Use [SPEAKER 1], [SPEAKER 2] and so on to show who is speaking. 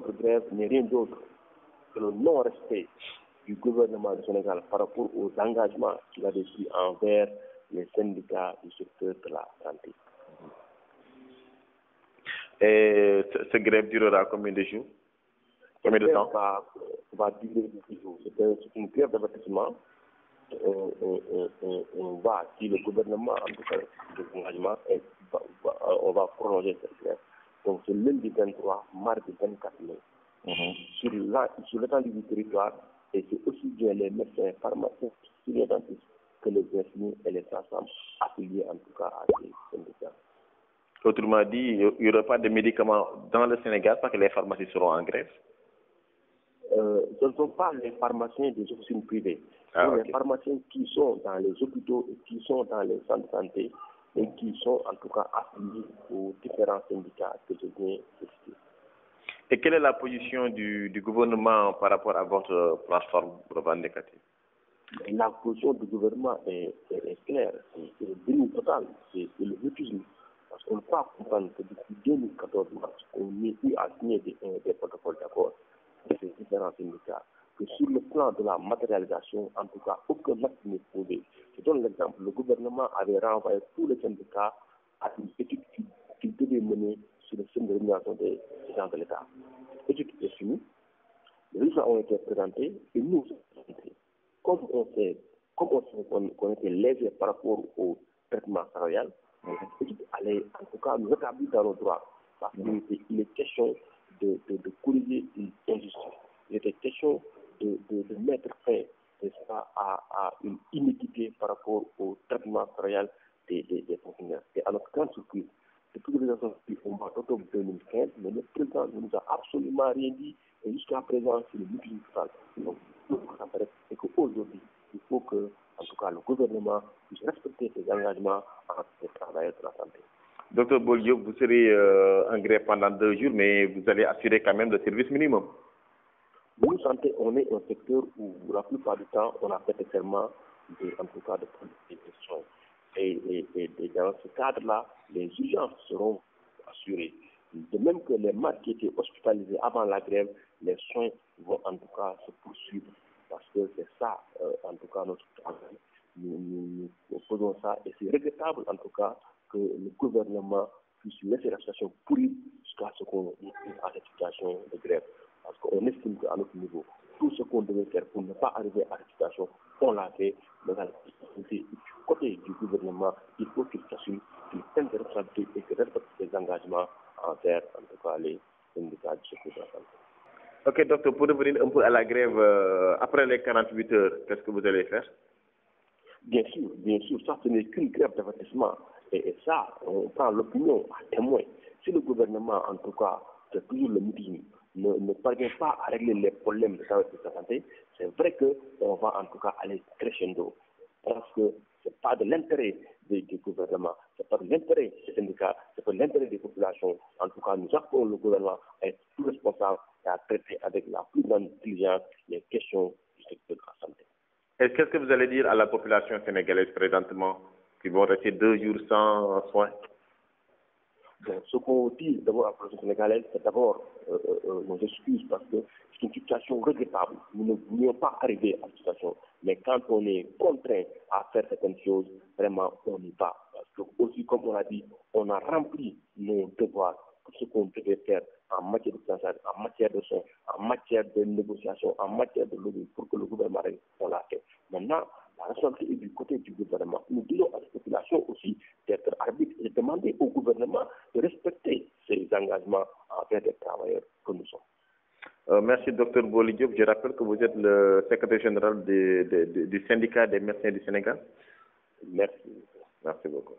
[SPEAKER 1] notre grève n'est rien d'autre que le non-respect du gouvernement du Sénégal par rapport aux engagements qu'il avait pris envers les syndicats du secteur de la santé.
[SPEAKER 2] Et ce grève durera combien de jours? Combien de temps?
[SPEAKER 1] Va durer 10 jours. C'est une grève d'avertissement. On va, si le gouvernement, en tout cas, l'engagement, on va prolonger cette grève. Donc c'est lundi 23, mardi 24 mai. Sur l'étendue du territoire, et c'est aussi bien les médecins, pharmaciens, les dentistes que les infirmiers et les sages-femmes affiliés en tout cas à ces syndicats.
[SPEAKER 2] Autrement dit, il n'y aura pas de médicaments dans le Sénégal parce que les pharmacies seront en grève?
[SPEAKER 1] Ce ne sont pas les pharmaciens des officines privées. Ce sont les pharmaciens qui sont dans les hôpitaux et qui sont dans les centres de santé et qui sont en tout cas affiliés aux différents syndicats que je viens de citer.
[SPEAKER 2] Et quelle est la position du gouvernement par rapport à votre plateforme revendicative?
[SPEAKER 1] La position du gouvernement est claire, c'est le déni total, c'est le mutisme. Parce qu'on ne peut pas comprendre que depuis 2014 mars, on est eu à signer des protocoles d'accord de ces différents syndicats, que sur le plan de la matérialisation, en tout cas, aucun acte n'est posé. Je donne l'exemple, le gouvernement avait renvoyé tous les syndicats à une étude qu'il devait mener sur le système de rémunération des agents de l'État. L'étude est finie, les résultats ont été présentés et nous, comme on sait qu'on était léger par rapport au traitement salarial, l'étude allait en tout cas nous rétablir dans nos droits. Parce qu'il est question de corriger une injustice. Il était question de mettre fin à une inéquité par rapport au traitement salarial des fonctionnaires. Et à notre grande surprise, depuis l'organisation au mois d'octobre 2015, mais le président ne nous a absolument rien dit et jusqu'à présent, c'est le mutisme total. Donc, ça paraît qu'aujourd'hui, il faut que, en tout cas, le gouvernement puisse respecter ses engagements en les travailleurs de la santé.
[SPEAKER 2] Docteur Bolio, vous serez en grève pendant 2 jours, mais vous allez assurer quand même le service minimum.
[SPEAKER 1] Nous, santé, on est un secteur où la plupart du temps, on a fait des serments, en tout cas, de produits de soins. Et dans ce cadre-là, les urgences seront assurées. De même que les malades qui étaient hospitalisés avant la grève, les soins vont en tout cas se poursuivre. Parce que c'est ça, en tout cas, notre travail. Nous faisons ça et c'est regrettable, en tout cas, que le gouvernement puisse laisser la situation pourrie jusqu'à ce qu'on arrive à cette situation de grève. Parce qu'on estime qu'à notre niveau, tout ce qu'on devait faire pour ne pas arriver à cette situation, on l'a fait. Mais du côté du gouvernement, il faut qu'il s'assume, qu'il prenne des responsabilités et qu'il respecte ses engagements envers, en tout cas, les syndicats du secteur de la santé.
[SPEAKER 2] Ok, docteur, pour revenir un peu à la grève, après les 48 heures, qu'est-ce que vous allez faire?
[SPEAKER 1] Bien sûr, ça ce n'est qu'une grève d'avertissement. Et ça, on prend l'opinion à témoin. Si le gouvernement, en tout cas, c'est toujours le mutisme, ne parvient pas à régler les problèmes de la santé, c'est vrai qu'on va en tout cas aller crescendo. Parce que ce n'est pas de l'intérêt du gouvernement, ce n'est pas de l'intérêt des syndicats, ce n'est pas de l'intérêt des populations. En tout cas, nous appelons le gouvernement à être tout responsable et à traiter avec la plus grande diligence les questions du secteur de la santé.
[SPEAKER 2] Et qu'est-ce que vous allez dire à la population sénégalaise présentement qui vont rester 2 jours sans soins?
[SPEAKER 1] Donc, ce qu'on dit d'abord à la population sénégalaise, c'est d'abord nos excuses parce que c'est une situation regrettable. Nous ne voulions pas arriver à cette situation. Mais quand on est contraint à faire certaines choses, vraiment, on n'y va. Parce que aussi, comme on l'a dit, on a rempli nos devoirs, tout ce qu'on devait faire en matière de santé, en matière de soins, en matière de négociation, en matière de lobby, pour que le gouvernement règle, on l'a fait. Maintenant, la responsabilité est du côté du gouvernement. Nous disons à la population aussi d'être arbitre et de demander au gouvernement de respecter ses engagements envers les travailleurs que nous sommes.
[SPEAKER 2] Merci, Dr Boli Diop. Je rappelle que vous êtes le secrétaire général du syndicat des médecins du Sénégal.
[SPEAKER 1] Merci.
[SPEAKER 2] Merci beaucoup.